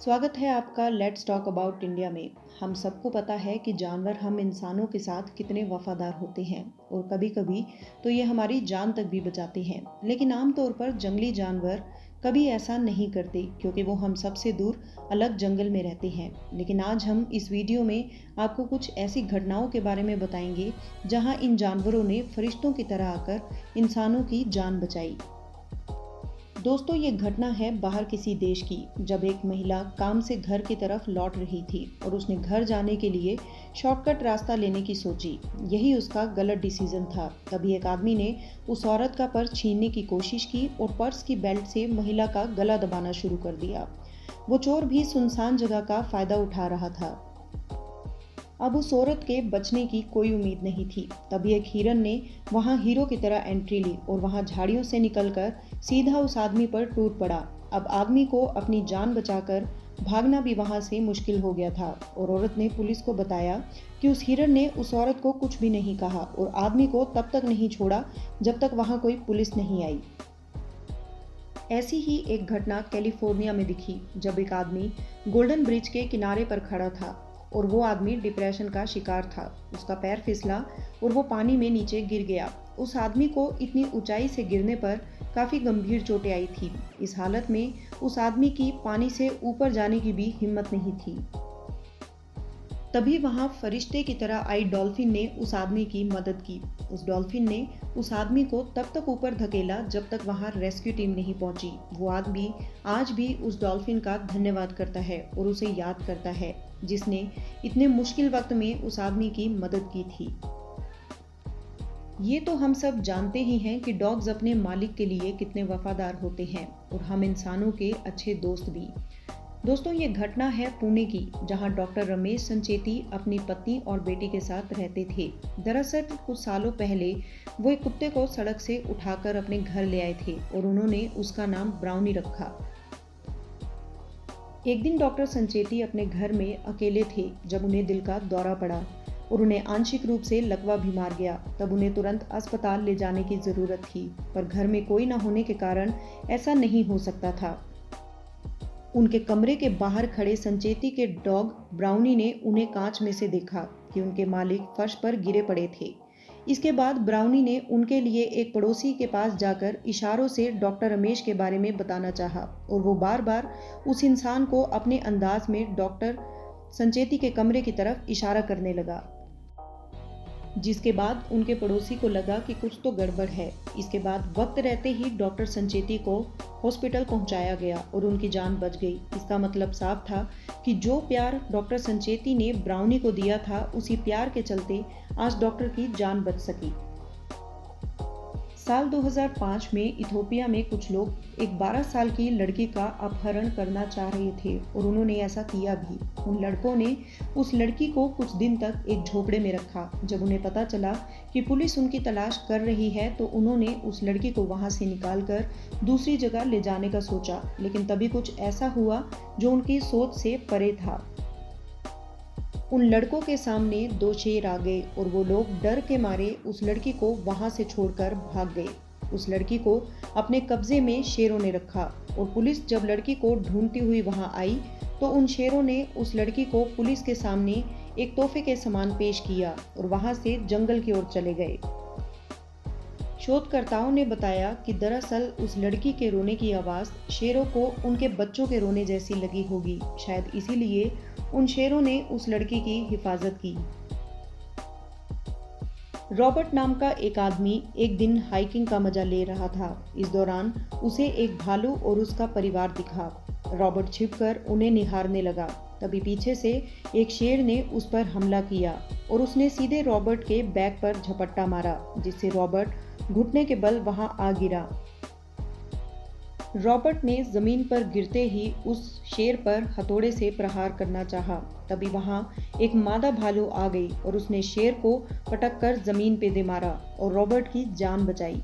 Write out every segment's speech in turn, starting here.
स्वागत है आपका लेट्स टॉक अबाउट इंडिया में। हम सबको पता है कि जानवर हम इंसानों के साथ कितने वफादार होते हैं और कभी-कभी तो ये हमारी जान तक भी बचाते हैं। लेकिन आमतौर पर जंगली जानवर कभी ऐसा नहीं करते क्योंकि वो हम सबसे दूर अलग जंगल में रहते हैं। लेकिन आज हम इस वीडियो में आपको कुछ ऐसी घटनाओं के बारे में बताएंगे जहां इन जानवरों ने फरिश्तों की तरह आकर इंसानों की जान बचाई। दोस्तों, ये घटना है बाहर किसी देश की, जब एक महिला काम से घर की तरफ लौट रही थी और उसने घर जाने के लिए शॉर्टकट रास्ता लेने की सोची। यही उसका गलत डिसीजन था। तभी एक आदमी ने उस औरत का पर्स छीनने की कोशिश की और पर्स की बेल्ट से महिला का गला दबाना शुरू कर दिया। वो चोर भी सुनसान जगह का फायदा उठा रहा था। अब उस औरत के बचने की कोई उम्मीद नहीं थी। तभी एक हिरन ने वहां हीरो की तरह एंट्री ली और वहां झाड़ियों से निकलकर सीधा उस आदमी पर टूट पड़ा। अब आदमी को अपनी जान बचाकर भागना भी वहां से मुश्किल हो गया था और औरत ने पुलिस को बताया कि उस हिरन ने उस औरत को कुछ भी नहीं कहा और आदमी को तब तक नहीं छोड़ा जब तक वहां कोई पुलिस नहीं आई। ऐसी ही एक घटना कैलिफोर्निया में दिखी, जब एक आदमी गोल्डन ब्रिज के किनारे पर खड़ा था और वो आदमी डिप्रेशन का शिकार था। उसका पैर फिसला और वो पानी में नीचे गिर गया। उस आदमी को इतनी ऊंचाई से गिरने पर काफ़ी गंभीर चोटें आई थी। इस हालत में उस आदमी की पानी से ऊपर जाने की भी हिम्मत नहीं थी। तभी वहां फरिश्ते की तरह आई डॉल्फिन ने उस आदमी की मदद की। उस डॉल्फिन ने उस आदमी को तब तक ऊपर धकेला जब तक वहां रेस्क्यू टीम नहीं पहुंची। वो आदमी आज भी उस डॉल्फिन का धन्यवाद करता है और उसे याद करता है जिसने इतने मुश्किल वक्त में उस आदमी की मदद की थी। ये तो हम सब जानते ही हैं कि डॉग्स अपने मालिक के लिए कितने वफादार होते हैं और हम इंसानों के अच्छे दोस्त भी। दोस्तों, ये घटना है पुणे की, जहां डॉक्टर रमेश संचेती अपनी पत्नी और बेटी के साथ रहते थे। दरअसल कुछ सालों पहले वो एक कुत्ते को सड़क से उठाकर अपने घर ले आए थे और उन्होंने उसका नाम ब्राउनी रखा। एक दिन डॉक्टर संचेती अपने घर में अकेले थे जब उन्हें दिल का दौरा पड़ा और उन्हें आंशिक रूप से लकवा भी मार गया। तब उन्हें तुरंत अस्पताल ले जाने की जरूरत थी, पर घर में कोई न होने के कारण ऐसा नहीं हो सकता था। उनके कमरे के बाहर खड़े संचेती के डॉग ब्राउनी ने उन्हें कांच में से देखा कि उनके मालिक फर्श पर गिरे पड़े थे। इसके बाद ब्राउनी ने उनके लिए एक पड़ोसी के पास जाकर इशारों से डॉक्टर रमेश के बारे में बताना चाहा और वो बार बार उस इंसान को अपने अंदाज में डॉक्टर संचेती के कमरे की तरफ इशारा करने लगा, जिसके बाद उनके पड़ोसी को लगा कि कुछ तो गड़बड़ है। इसके बाद वक्त रहते ही डॉक्टर संचेती को हॉस्पिटल पहुंचाया गया और उनकी जान बच गई। इसका मतलब साफ था कि जो प्यार डॉक्टर संचेती ने ब्राउनी को दिया था, उसी प्यार के चलते आज डॉक्टर की जान बच सकी। साल 2005 में इथोपिया में कुछ लोग एक 12 साल की लड़की का अपहरण करना चाह रहे थे और उन्होंने ऐसा किया भी। उन लड़कों ने उस लड़की को कुछ दिन तक एक झोपड़े में रखा। जब उन्हें पता चला कि पुलिस उनकी तलाश कर रही है तो उन्होंने उस लड़की को वहां से निकालकर दूसरी जगह ले जाने का सोचा, लेकिन तभी कुछ ऐसा हुआ जो उनकी सोच से परे था। उन लड़कों के सामने 2 शेर आ गए और वो लोग डर के मारे उस लड़की को वहां से छोड़कर भाग गए। उस लड़की को अपने कब्जे में शेरों ने रखा और पुलिस जब लड़की को ढूंढती हुई वहां आई तो उन शेरों ने उस लड़की को पुलिस के सामने एक तोहफे के समान पेश किया और वहां से जंगल की ओर चले गए। शोधकर्ताओं ने बताया कि दरअसल उस लड़की के रोने की आवाज़ शेरों को उनके बच्चों के रोने जैसी लगी होगी। शायद इसीलिए उन शेरों ने उस लड़की की हिफाजत की। रॉबर्ट नाम का एक आदमी एक दिन हाइकिंग का मजा ले रहा था। इस दौरान उसे एक भालू और उसका परिवार दिखा। रॉबर्ट छिपकर उन्हें निहारने लगा। तभी पीछे से एक शेर ने उस पर हमला किया और उसने सीधे रॉबर्ट के बैक पर झपट्टा मारा, जिससे रॉबर्ट घुटने के बल वहां आ गिरा। रॉबर्ट ने जमीन पर गिरते ही उस शेर पर हथौड़े से प्रहार करना चाहा। तभी वहां एक मादा भालू आ गई और उसने शेर को पटक कर जमीन पे दे मारा और रॉबर्ट की जान बचाई।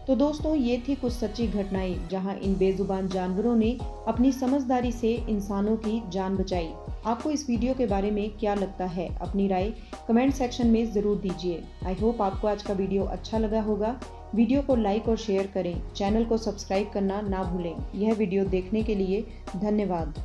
तो दोस्तों, ये थी कुछ सच्ची घटनाएं जहां इन बेजुबान जानवरों ने अपनी समझदारी से इंसानों की जान बचाई। आपको इस वीडियो के बारे में क्या लगता है? अपनी राय कमेंट सेक्शन में ज़रूर दीजिए। आई होप आपको आज का वीडियो अच्छा लगा होगा। वीडियो को लाइक और शेयर करें, चैनल को सब्सक्राइब करना ना भूलें। यह वीडियो देखने के लिए धन्यवाद।